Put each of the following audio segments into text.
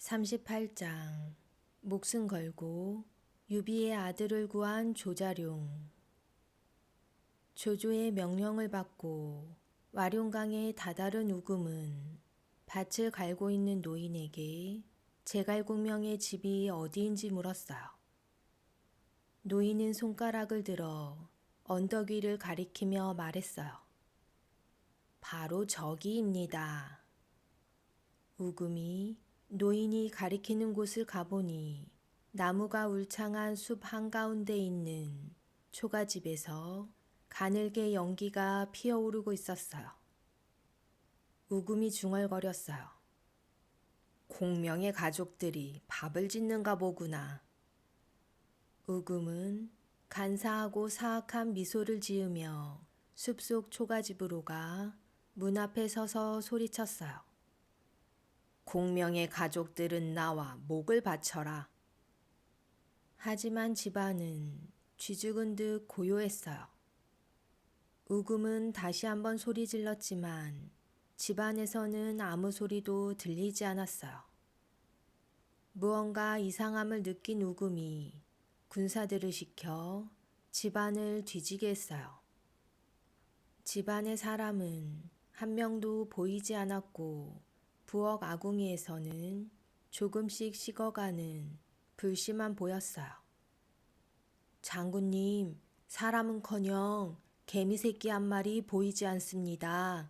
38장 목숨 걸고 유비의 아들을 구한 조자룡. 조조의 명령을 받고 와룡강에 다다른 우금은 밭을 갈고 있는 노인에게 제갈공명의 집이 어디인지 물었어요. 노인은 손가락을 들어 언덕 위를 가리키며 말했어요. 바로 저기입니다. 우금이 노인이 가리키는 곳을 가보니 나무가 울창한 숲 한가운데 있는 초가집에서 가늘게 연기가 피어오르고 있었어요. 우금이 중얼거렸어요. 공명의 가족들이 밥을 짓는가 보구나. 우금은 간사하고 사악한 미소를 지으며 숲속 초가집으로 가 문 앞에 서서 소리쳤어요. 공명의 가족들은 나와 목을 바쳐라. 하지만 집안은 쥐죽은 듯 고요했어요. 우금은 다시 한번 소리 질렀지만 집안에서는 아무 소리도 들리지 않았어요. 무언가 이상함을 느낀 우금이 군사들을 시켜 집안을 뒤지게 했어요. 집안의 사람은 한 명도 보이지 않았고 부엌 아궁이에서는 조금씩 식어가는 불씨만 보였어요. 장군님, 사람은커녕 개미 새끼 한 마리 보이지 않습니다.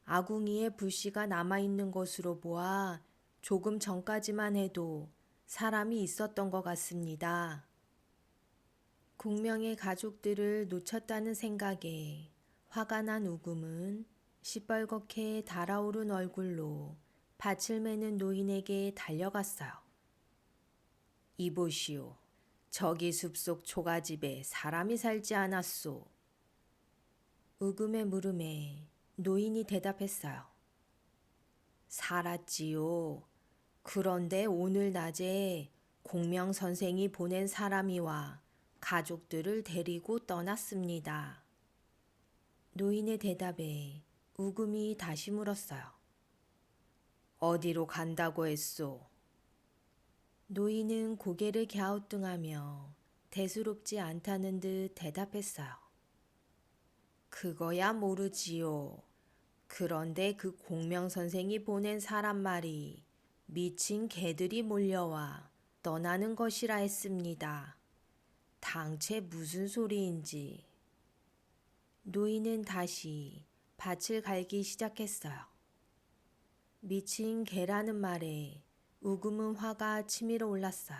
아궁이에 불씨가 남아있는 것으로 보아 조금 전까지만 해도 사람이 있었던 것 같습니다. 공명의 가족들을 놓쳤다는 생각에 화가 난 우금은 시뻘겋게 달아오른 얼굴로 밭을 매는 노인에게 달려갔어요. 이보시오. 저기 숲속 초가집에 사람이 살지 않았소. 우금의 물음에 노인이 대답했어요. 살았지요. 그런데 오늘 낮에 공명 선생이 보낸 사람이와 가족들을 데리고 떠났습니다. 노인의 대답에 우금이 다시 물었어요. 어디로 간다고 했소? 노인은 고개를 갸우뚱하며 대수롭지 않다는 듯 대답했어요. 그거야 모르지요. 그런데 그 공명 선생이 보낸 사람 말이 미친 개들이 몰려와 떠나는 것이라 했습니다. 당최 무슨 소리인지. 노인은 다시 밭을 갈기 시작했어요. 미친 개라는 말에 우금은 화가 치밀어 올랐어요.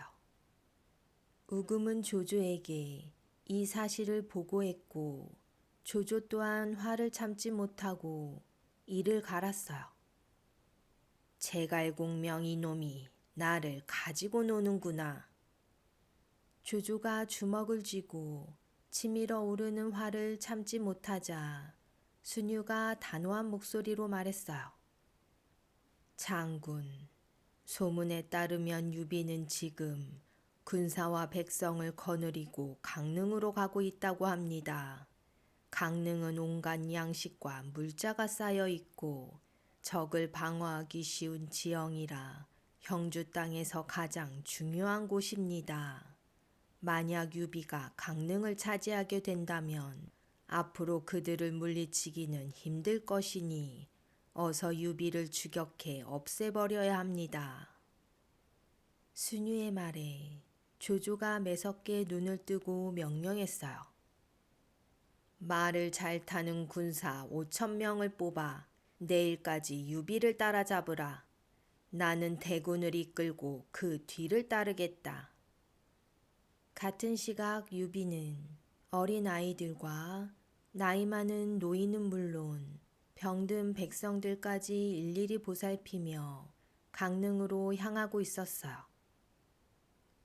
우금은 조조에게 이 사실을 보고했고 조조 또한 화를 참지 못하고 이를 갈았어요. 제갈공명 이놈이 나를 가지고 노는구나. 조조가 주먹을 쥐고 치밀어 오르는 화를 참지 못하자 순유가 단호한 목소리로 말했어요. 장군, 소문에 따르면 유비는 지금 군사와 백성을 거느리고 강릉으로 가고 있다고 합니다. 강릉은 온갖 양식과 물자가 쌓여 있고 적을 방어하기 쉬운 지형이라 형주 땅에서 가장 중요한 곳입니다. 만약 유비가 강릉을 차지하게 된다면 앞으로 그들을 물리치기는 힘들 것이니 어서 유비를 추격해 없애버려야 합니다. 순유의 말에 조조가 매섭게 눈을 뜨고 명령했어요. 말을 잘 타는 군사 5,000명을 뽑아 내일까지 유비를 따라잡으라. 나는 대군을 이끌고 그 뒤를 따르겠다. 같은 시각 유비는 어린 아이들과 나이 많은 노인은 물론 병든 백성들까지 일일이 보살피며 강릉으로 향하고 있었어요.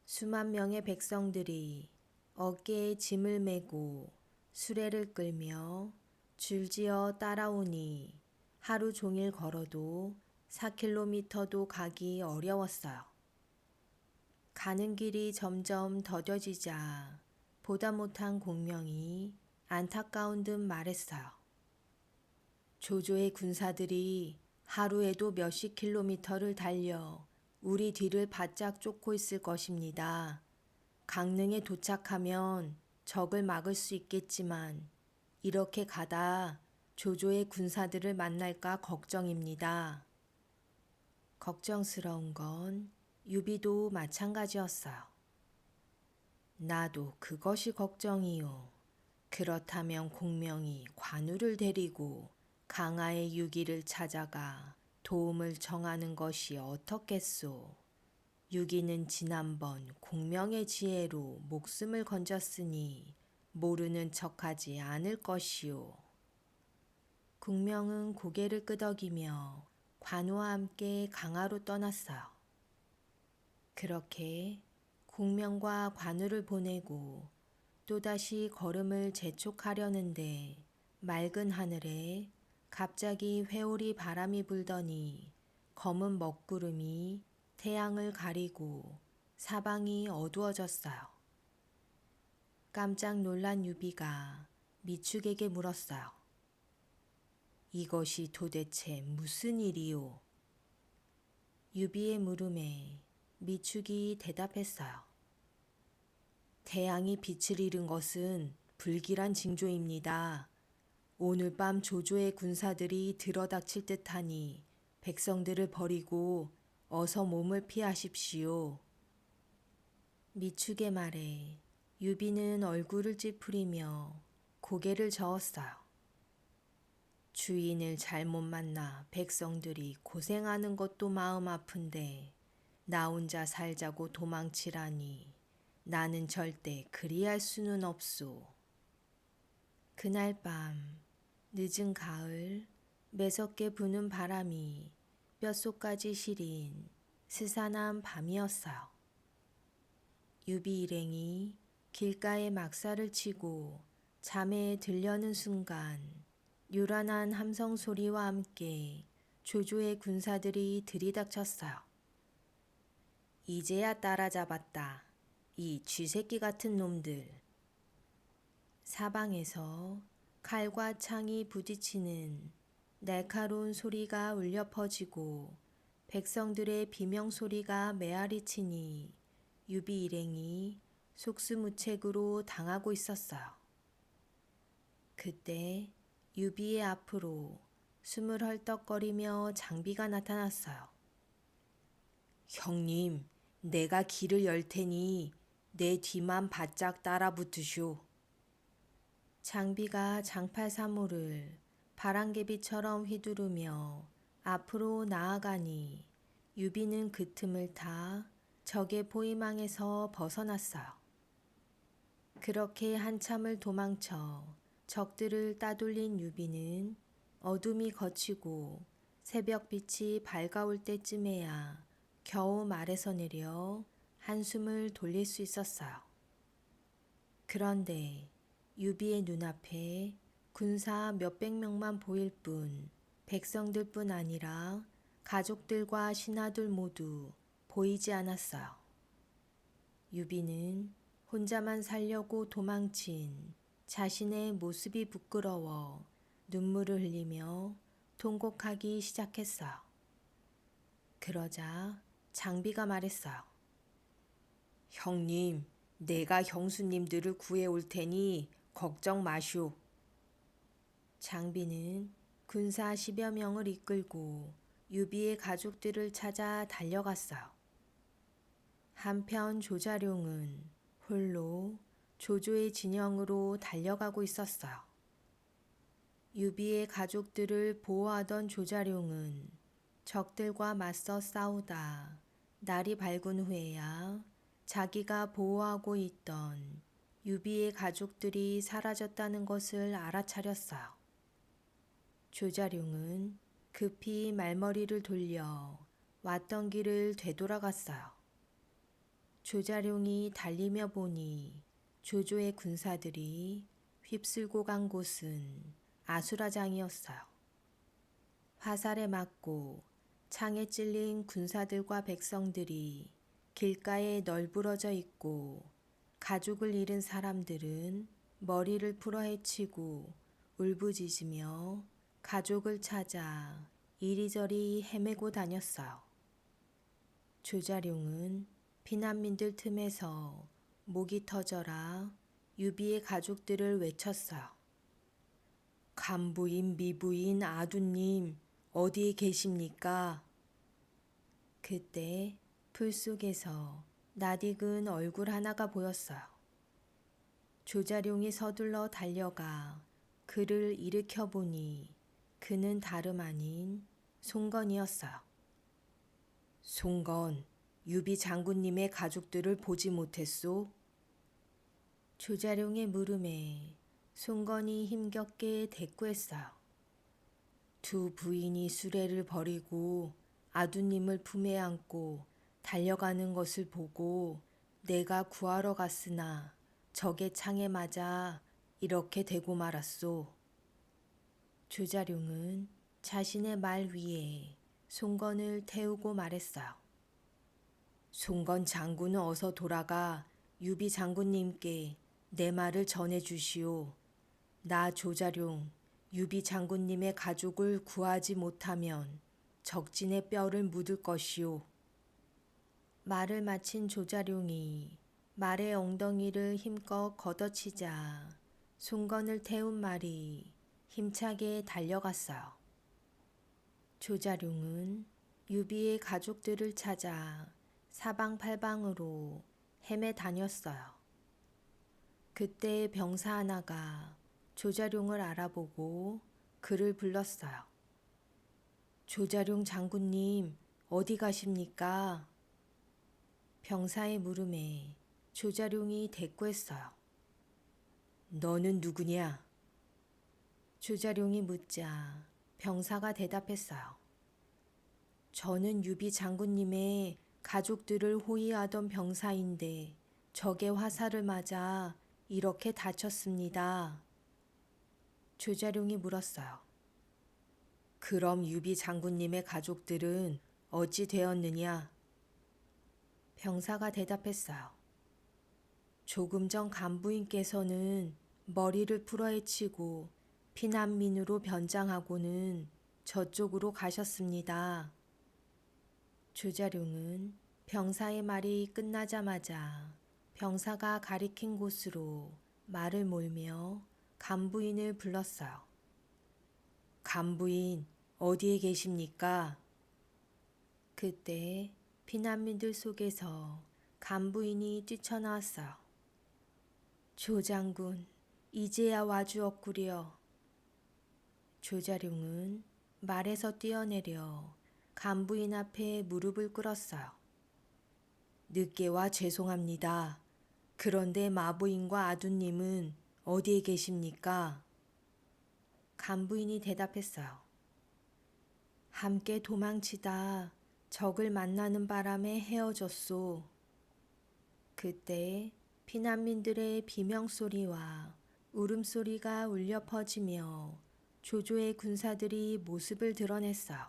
수만 명의 백성들이 어깨에 짐을 메고 수레를 끌며 줄지어 따라오니 하루 종일 걸어도 4km도 가기 어려웠어요. 가는 길이 점점 더뎌지자 보다 못한 공명이 안타까운 듯 말했어요. 조조의 군사들이 하루에도 몇십 킬로미터를 달려 우리 뒤를 바짝 쫓고 있을 것입니다. 강릉에 도착하면 적을 막을 수 있겠지만 이렇게 가다 조조의 군사들을 만날까 걱정입니다. 걱정스러운 건 유비도 마찬가지였어요. 나도 그것이 걱정이요. 그렇다면 공명이 관우를 데리고 강하의 유기를 찾아가 도움을 청하는 것이 어떻겠소. 유기는 지난번 공명의 지혜로 목숨을 건졌으니 모르는 척하지 않을 것이오. 공명은 고개를 끄덕이며 관우와 함께 강하로 떠났어요. 그렇게 공명과 관우를 보내고 또다시 걸음을 재촉하려는데 맑은 하늘에 갑자기 회오리 바람이 불더니 검은 먹구름이 태양을 가리고 사방이 어두워졌어요. 깜짝 놀란 유비가 미축에게 물었어요. 이것이 도대체 무슨 일이오? 유비의 물음에 미축이 대답했어요. 태양이 빛을 잃은 것은 불길한 징조입니다. 오늘 밤 조조의 군사들이 들어닥칠 듯하니 백성들을 버리고 어서 몸을 피하십시오. 미축의 말에 유비는 얼굴을 찌푸리며 고개를 저었어요. 주인을 잘못 만나 백성들이 고생하는 것도 마음 아픈데 나 혼자 살자고 도망치라니 나는 절대 그리할 수는 없소. 그날 밤 늦은 가을 매섭게 부는 바람이 뼛속까지 시린 스산한 밤이었어요. 유비 일행이 길가에 막사를 치고 잠에 들려는 순간 요란한 함성 소리와 함께 조조의 군사들이 들이닥쳤어요. 이제야 따라잡았다. 이 쥐새끼 같은 놈들. 사방에서 칼과 창이 부딪히는 날카로운 소리가 울려 퍼지고 백성들의 비명소리가 메아리치니 유비 일행이 속수무책으로 당하고 있었어요. 그때 유비의 앞으로 숨을 헐떡거리며 장비가 나타났어요. 형님, 내가 길을 열 테니 내 뒤만 바짝 따라 붙으쇼. 장비가 장팔 사모를 바람개비처럼 휘두르며 앞으로 나아가니 유비는 그 틈을 타 적의 포위망에서 벗어났어요. 그렇게 한참을 도망쳐 적들을 따돌린 유비는 어둠이 걷히고 새벽빛이 밝아올 때쯤에야 겨우 말에서 내려 한숨을 돌릴 수 있었어요. 그런데 유비의 눈앞에 군사 몇백 명만 보일 뿐 백성들뿐 아니라 가족들과 신하들 모두 보이지 않았어요. 유비는 혼자만 살려고 도망친 자신의 모습이 부끄러워 눈물을 흘리며 통곡하기 시작했어요. 그러자 장비가 말했어요. 형님, 내가 형수님들을 구해올 테니 걱정 마시오. 장비는 군사 10여 명을 이끌고 유비의 가족들을 찾아 달려갔어요. 한편 조자룡은 홀로 조조의 진영으로 달려가고 있었어요. 유비의 가족들을 보호하던 조자룡은 적들과 맞서 싸우다 날이 밝은 후에야 자기가 보호하고 있던 유비의 가족들이 사라졌다는 것을 알아차렸어요. 조자룡은 급히 말머리를 돌려 왔던 길을 되돌아갔어요. 조자룡이 달리며 보니 조조의 군사들이 휩쓸고 간 곳은 아수라장이었어요. 화살에 맞고 창에 찔린 군사들과 백성들이 길가에 널브러져 있고 가족을 잃은 사람들은 머리를 풀어 헤치고 울부짖으며 가족을 찾아 이리저리 헤매고 다녔어요. 조자룡은 피난민들 틈에서 목이 터져라 유비의 가족들을 외쳤어요. 간부인, 미부인, 아두님 어디에 계십니까? 그때 풀 속에서 낯익은 얼굴 하나가 보였어요. 조자룡이 서둘러 달려가 그를 일으켜 보니 그는 다름 아닌 송건이었어요. 송건, 유비 장군님의 가족들을 보지 못했소? 조자룡의 물음에 송건이 힘겹게 대꾸했어요. 두 부인이 수레를 버리고 아두님을 품에 안고 달려가는 것을 보고 내가 구하러 갔으나 적의 창에 맞아 이렇게 되고 말았소. 조자룡은 자신의 말 위에 송건을 태우고 말했어요. 송건 장군은 어서 돌아가 유비 장군님께 내 말을 전해 주시오. 나 조자룡 유비 장군님의 가족을 구하지 못하면 적진의 뼈를 묻을 것이오. 말을 마친 조자룡이 말의 엉덩이를 힘껏 걷어치자 송건을 태운 말이 힘차게 달려갔어요. 조자룡은 유비의 가족들을 찾아 사방팔방으로 헤매 다녔어요. 그때 병사 하나가 조자룡을 알아보고 그를 불렀어요. 조자룡 장군님 어디 가십니까? 병사의 물음에 조자룡이 대꾸했어요. 너는 누구냐? 조자룡이 묻자 병사가 대답했어요. 저는 유비 장군님의 가족들을 호위하던 병사인데 적의 화살을 맞아 이렇게 다쳤습니다. 조자룡이 물었어요. 그럼 유비 장군님의 가족들은 어찌 되었느냐? 병사가 대답했어요. 조금 전 간부인께서는 머리를 풀어헤치고 피난민으로 변장하고는 저쪽으로 가셨습니다. 조자룡은 병사의 말이 끝나자마자 병사가 가리킨 곳으로 말을 몰며 간부인을 불렀어요. 간부인 어디에 계십니까? 그때 피난민들 속에서 간부인이 뛰쳐나왔어요. 조장군 이제야 와주었구려. 조자룡은 말에서 뛰어내려 간부인 앞에 무릎을 꿇었어요. 늦게 와 죄송합니다. 그런데 마부인과 아두님은 어디에 계십니까? 간부인이 대답했어요. 함께 도망치다 적을 만나는 바람에 헤어졌소. 그때 피난민들의 비명소리와 울음소리가 울려 퍼지며 조조의 군사들이 모습을 드러냈어요.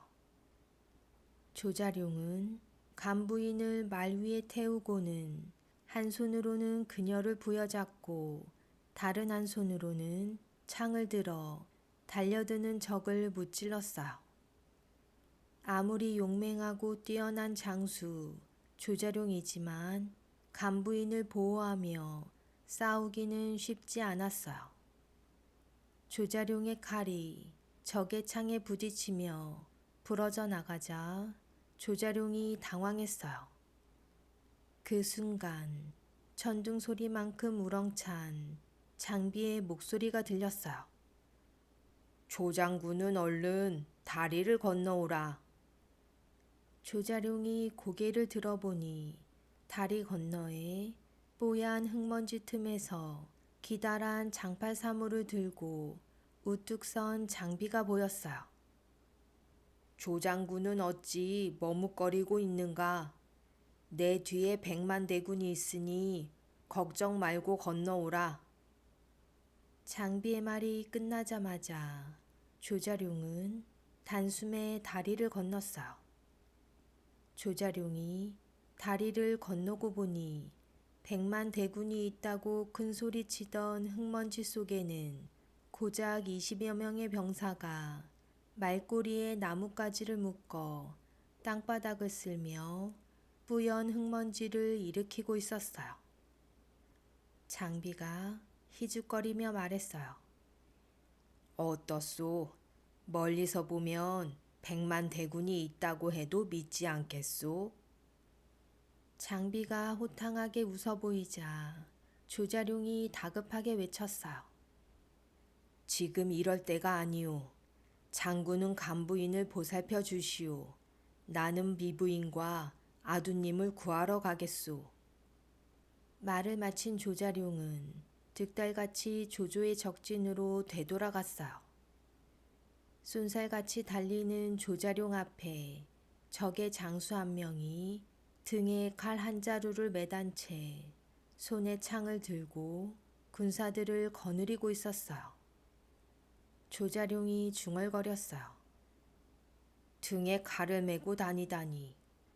조자룡은 간부인을 말 위에 태우고는 한 손으로는 그녀를 부여잡고 다른 한 손으로는 창을 들어 달려드는 적을 무찔렀어요. 아무리 용맹하고 뛰어난 장수 조자룡이지만 간부인을 보호하며 싸우기는 쉽지 않았어요. 조자룡의 칼이 적의 창에 부딪히며 부러져 나가자 조자룡이 당황했어요. 그 순간 천둥 소리만큼 우렁찬 장비의 목소리가 들렸어요. 조장군은 얼른 다리를 건너오라. 조자룡이 고개를 들어보니 다리 건너에 뽀얀 흙먼지 틈에서 기다란 장팔 사물을 들고 우뚝 선 장비가 보였어요. 조장군은 어찌 머뭇거리고 있는가? 내 뒤에 100만 대군이 있으니 걱정 말고 건너오라. 장비의 말이 끝나자마자 조자룡은 단숨에 다리를 건넜어요. 조자룡이 다리를 건너고 보니 100만 대군이 있다고 큰 소리치던 흙먼지 속에는 고작 20여 명의 병사가 말꼬리에 나뭇가지를 묶어 땅바닥을 쓸며 뿌연 흙먼지를 일으키고 있었어요. 장비가 희죽거리며 말했어요. 어떻소? 멀리서 보면 100만 대군이 있다고 해도 믿지 않겠소? 장비가 호탕하게 웃어 보이자 조자룡이 다급하게 외쳤어요. 지금 이럴 때가 아니오. 장군은 간부인을 보살펴 주시오. 나는 미부인과 아두님을 구하러 가겠소. 말을 마친 조자룡은 득달같이 조조의 적진으로 되돌아갔어요. 쏜살같이 달리는 조자룡 앞에 적의 장수 한 명이 등에 칼 한 자루를 매단 채 손에 창을 들고 군사들을 거느리고 있었어요. 조자룡이 중얼거렸어요. 등에 칼을 메고 다니다니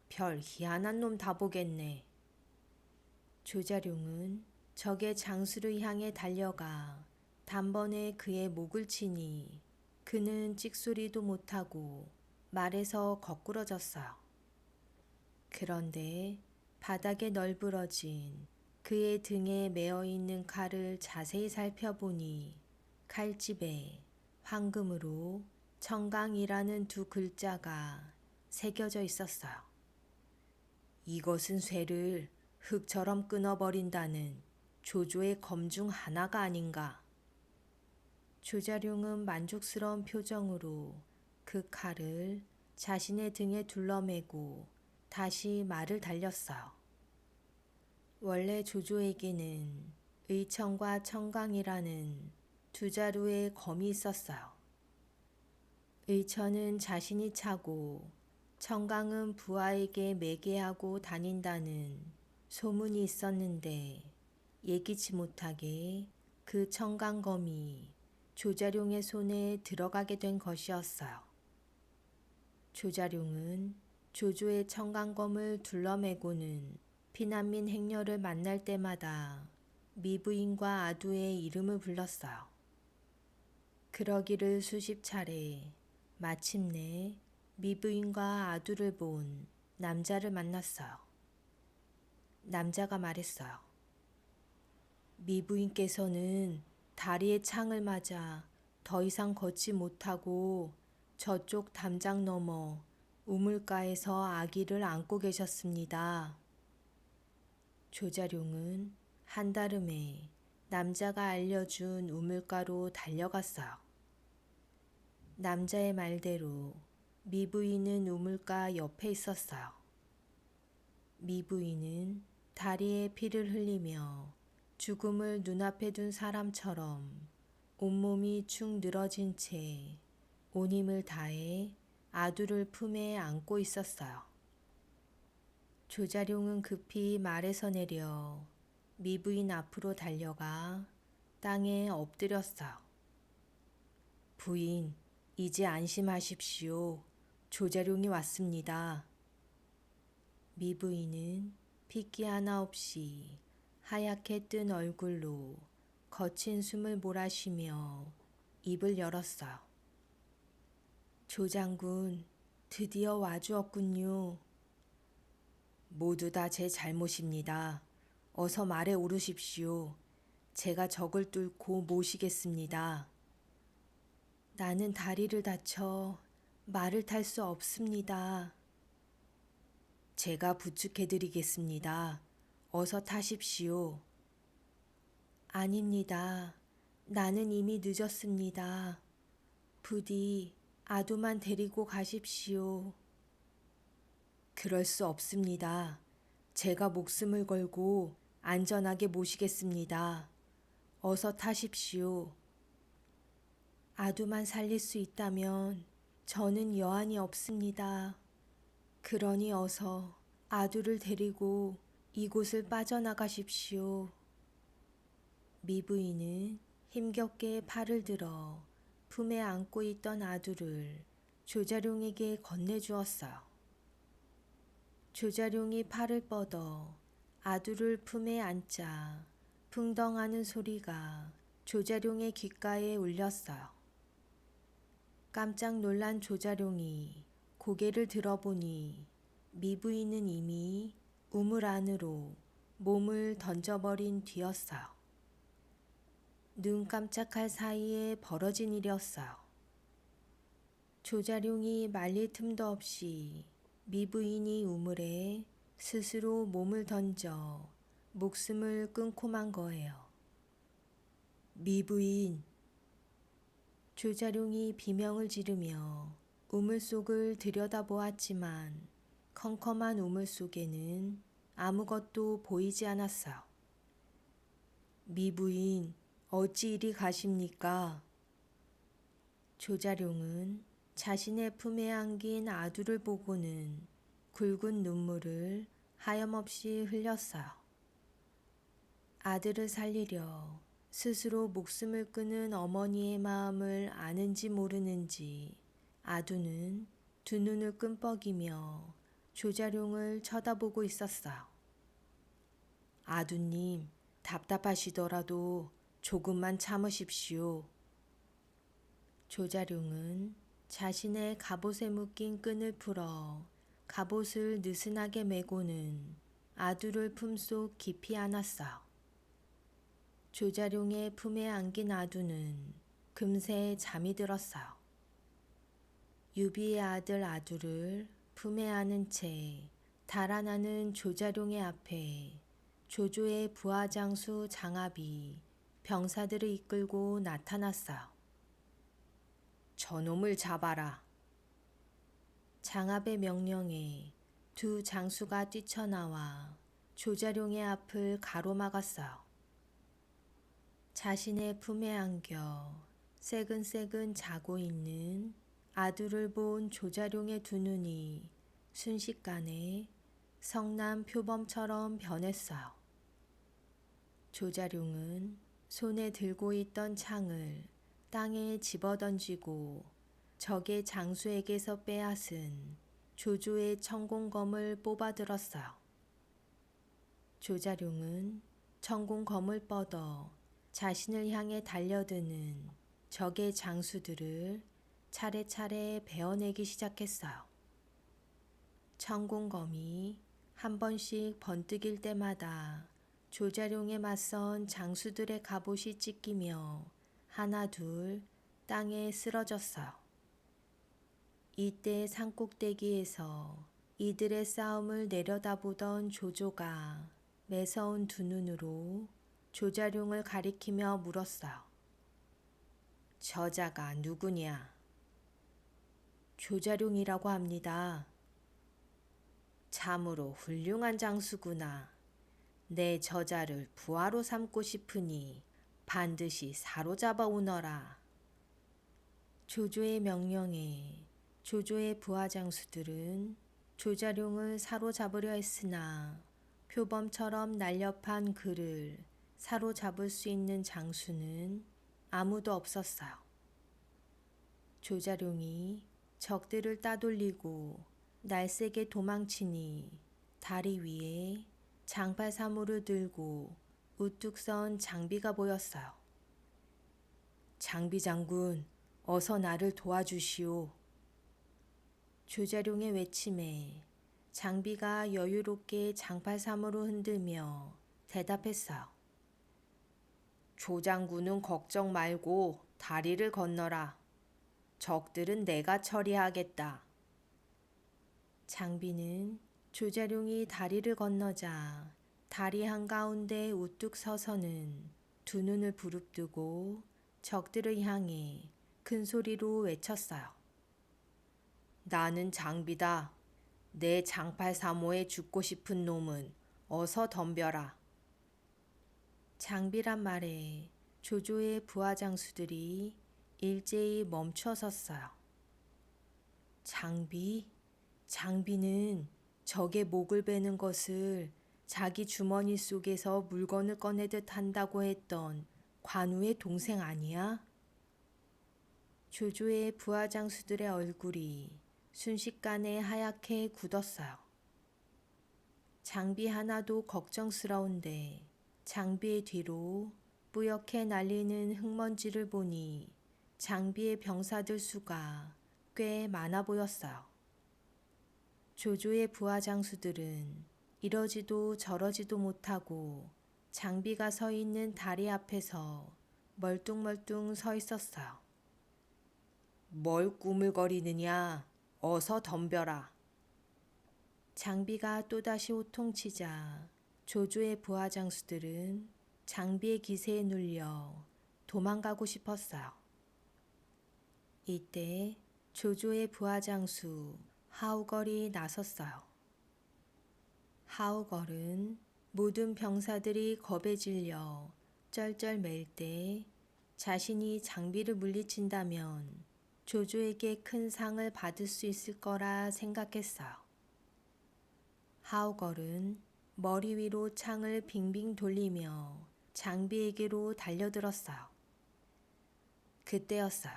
별 희한한 놈 다 보겠네. 조자룡은 적의 장수를 향해 달려가 단번에 그의 목을 치니 그는 찍소리도 못하고 말에서 거꾸러졌어요. 그런데 바닥에 널브러진 그의 등에 매어 있는 칼을 자세히 살펴보니 칼집에 황금으로 청강이라는 두 글자가 새겨져 있었어요. 이것은 쇠를 흙처럼 끊어버린다는 조조의 검 중 하나가 아닌가. 조자룡은 만족스러운 표정으로 그 칼을 자신의 등에 둘러매고 다시 말을 달렸어요. 원래 조조에게는 의청과 청강이라는 두 자루의 검이 있었어요. 의천은 자신이 차고 청강은 부하에게 매게 하고 다닌다는 소문이 있었는데 예기치 못하게 그 청강검이 조자룡의 손에 들어가게 된 것이었어요. 조자룡은 조조의 청강검을 둘러매고는 피난민 행렬을 만날 때마다 미부인과 아두의 이름을 불렀어요. 그러기를 수십 차례 마침내 미부인과 아두를 본 남자를 만났어요. 남자가 말했어요. 미부인께서는 다리에 창을 맞아 더 이상 걷지 못하고 저쪽 담장 너머 우물가에서 아기를 안고 계셨습니다. 조자룡은 한달음에 남자가 알려준 우물가로 달려갔어요. 남자의 말대로 미부인은 우물가 옆에 있었어요. 미부인은 다리에 피를 흘리며 죽음을 눈앞에 둔 사람처럼 온몸이 축 늘어진 채 온 힘을 다해 아두를 품에 안고 있었어요. 조자룡은 급히 말에서 내려 미부인 앞으로 달려가 땅에 엎드렸어요. 부인, 이제 안심하십시오. 조자룡이 왔습니다. 미부인은 핏기 하나 없이 하얗게 뜬 얼굴로 거친 숨을 몰아쉬며 입을 열었어요. 조장군, 드디어 와주었군요. 모두 다 제 잘못입니다. 어서 말에 오르십시오. 제가 적을 뚫고 모시겠습니다. 나는 다리를 다쳐 말을 탈 수 없습니다. 제가 부축해드리겠습니다. 어서 타십시오. 아닙니다. 나는 이미 늦었습니다. 부디 아두만 데리고 가십시오. 그럴 수 없습니다. 제가 목숨을 걸고 안전하게 모시겠습니다. 어서 타십시오. 아두만 살릴 수 있다면 저는 여한이 없습니다. 그러니 어서 아두를 데리고 이곳을 빠져나가십시오. 미부인은 힘겹게 팔을 들어 품에 안고 있던 아두를 조자룡에게 건네주었어요. 조자룡이 팔을 뻗어 아두를 품에 안자 풍덩하는 소리가 조자룡의 귓가에 울렸어요. 깜짝 놀란 조자룡이 고개를 들어보니 미부인은 이미 우물 안으로 몸을 던져버린 뒤였어요. 눈 깜짝할 사이에 벌어진 일이었어요. 조자룡이 말릴 틈도 없이 미부인이 우물에 스스로 몸을 던져 목숨을 끊고 만 거예요. 미부인! 조자룡이 비명을 지르며 우물 속을 들여다보았지만 컴컴한 우물 속에는 아무것도 보이지 않았어요. 미부인, 어찌 이리 가십니까? 조자룡은 자신의 품에 안긴 아두를 보고는 굵은 눈물을 하염없이 흘렸어요. 아들을 살리려 스스로 목숨을 끊은 어머니의 마음을 아는지 모르는지 아두는 두 눈을 끔뻑이며 조자룡을 쳐다보고 있었어요. 아두님, 답답하시더라도 조금만 참으십시오. 조자룡은 자신의 갑옷에 묶인 끈을 풀어 갑옷을 느슨하게 메고는 아두를 품속 깊이 안았어요. 조자룡의 품에 안긴 아두는 금세 잠이 들었어요. 유비의 아들 아두를 품에 안은 채 달아나는 조자룡의 앞에 조조의 부하장수 장압이 병사들을 이끌고 나타났어요. 저놈을 잡아라. 장압의 명령에 두 장수가 뛰쳐나와 조자룡의 앞을 가로막았어요. 자신의 품에 안겨 새근새근 자고 있는 아두를 본 조자룡의 두 눈이 순식간에 성남 표범처럼 변했어요. 조자룡은 손에 들고 있던 창을 땅에 집어던지고 적의 장수에게서 빼앗은 조조의 청공검을 뽑아들었어요. 조자룡은 청공검을 뻗어 자신을 향해 달려드는 적의 장수들을 차례차례 베어내기 시작했어요. 청공검이 한 번씩 번뜩일 때마다 조자룡에 맞선 장수들의 갑옷이 찢기며 하나 둘 땅에 쓰러졌어요. 이때 산꼭대기에서 이들의 싸움을 내려다보던 조조가 매서운 두 눈으로 조자룡을 가리키며 물었어요. 저자가 누구냐? 조자룡이라고 합니다. 참으로 훌륭한 장수구나. 내 저자를 부하로 삼고 싶으니 반드시 사로잡아 오너라. 조조의 명령에 조조의 부하 장수들은 조자룡을 사로잡으려 했으나 표범처럼 날렵한 그를 사로잡을 수 있는 장수는 아무도 없었어요. 조자룡이 적들을 따돌리고 날쌔게 도망치니 다리 위에 장팔사무를 들고 우뚝 선 장비가 보였어요. 장비 장군, 어서 나를 도와주시오. 조자룡의 외침에 장비가 여유롭게 장팔사무를 흔들며 대답했어요. 조장군은 걱정 말고 다리를 건너라. 적들은 내가 처리하겠다. 장비는 조자룡이 다리를 건너자 다리 한가운데 우뚝 서서는 두 눈을 부릅뜨고 적들을 향해 큰 소리로 외쳤어요. 나는 장비다. 내 장팔사모에 죽고 싶은 놈은 어서 덤벼라. 장비란 말에 조조의 부하장수들이 일제히 멈춰 섰어요. 장비? 장비는 적의 목을 베는 것을 자기 주머니 속에서 물건을 꺼내듯 한다고 했던 관우의 동생 아니야? 조조의 부하장수들의 얼굴이 순식간에 하얗게 굳었어요. 장비 하나도 걱정스러운데 장비의 뒤로 뿌옇게 날리는 흙먼지를 보니 장비의 병사들 수가 꽤 많아 보였어요. 조조의 부하 장수들은 이러지도 저러지도 못하고 장비가 서 있는 다리 앞에서 멀뚱멀뚱 서 있었어요. 뭘 꾸물거리느냐? 어서 덤벼라. 장비가 또다시 호통치자 조조의 부하장수들은 장비의 기세에 눌려 도망가고 싶었어요. 이때 조조의 부하장수 하우걸이 나섰어요. 하우걸은 모든 병사들이 겁에 질려 쩔쩔맬 때 자신이 장비를 물리친다면 조조에게 큰 상을 받을 수 있을 거라 생각했어요. 하우걸은 머리 위로 창을 빙빙 돌리며 장비에게로 달려들었어요. 그때였어요.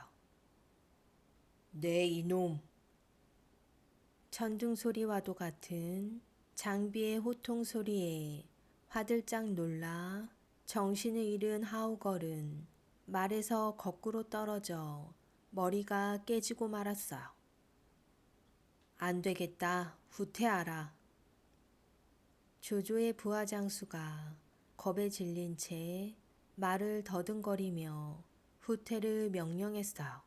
네 이놈! 천둥 소리와도 같은 장비의 호통 소리에 화들짝 놀라 정신을 잃은 하우걸은 말에서 거꾸로 떨어져 머리가 깨지고 말았어요. 안 되겠다. 후퇴하라. 조조의 부하장수가 겁에 질린 채 말을 더듬거리며 후퇴를 명령했어요.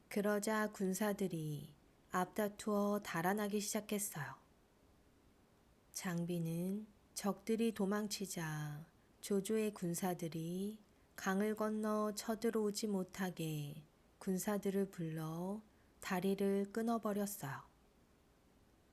그러자 군사들이 앞다투어 달아나기 시작했어요. 장비는 적들이 도망치자 조조의 군사들이 강을 건너 쳐들어오지 못하게 군사들을 불러 다리를 끊어버렸어요.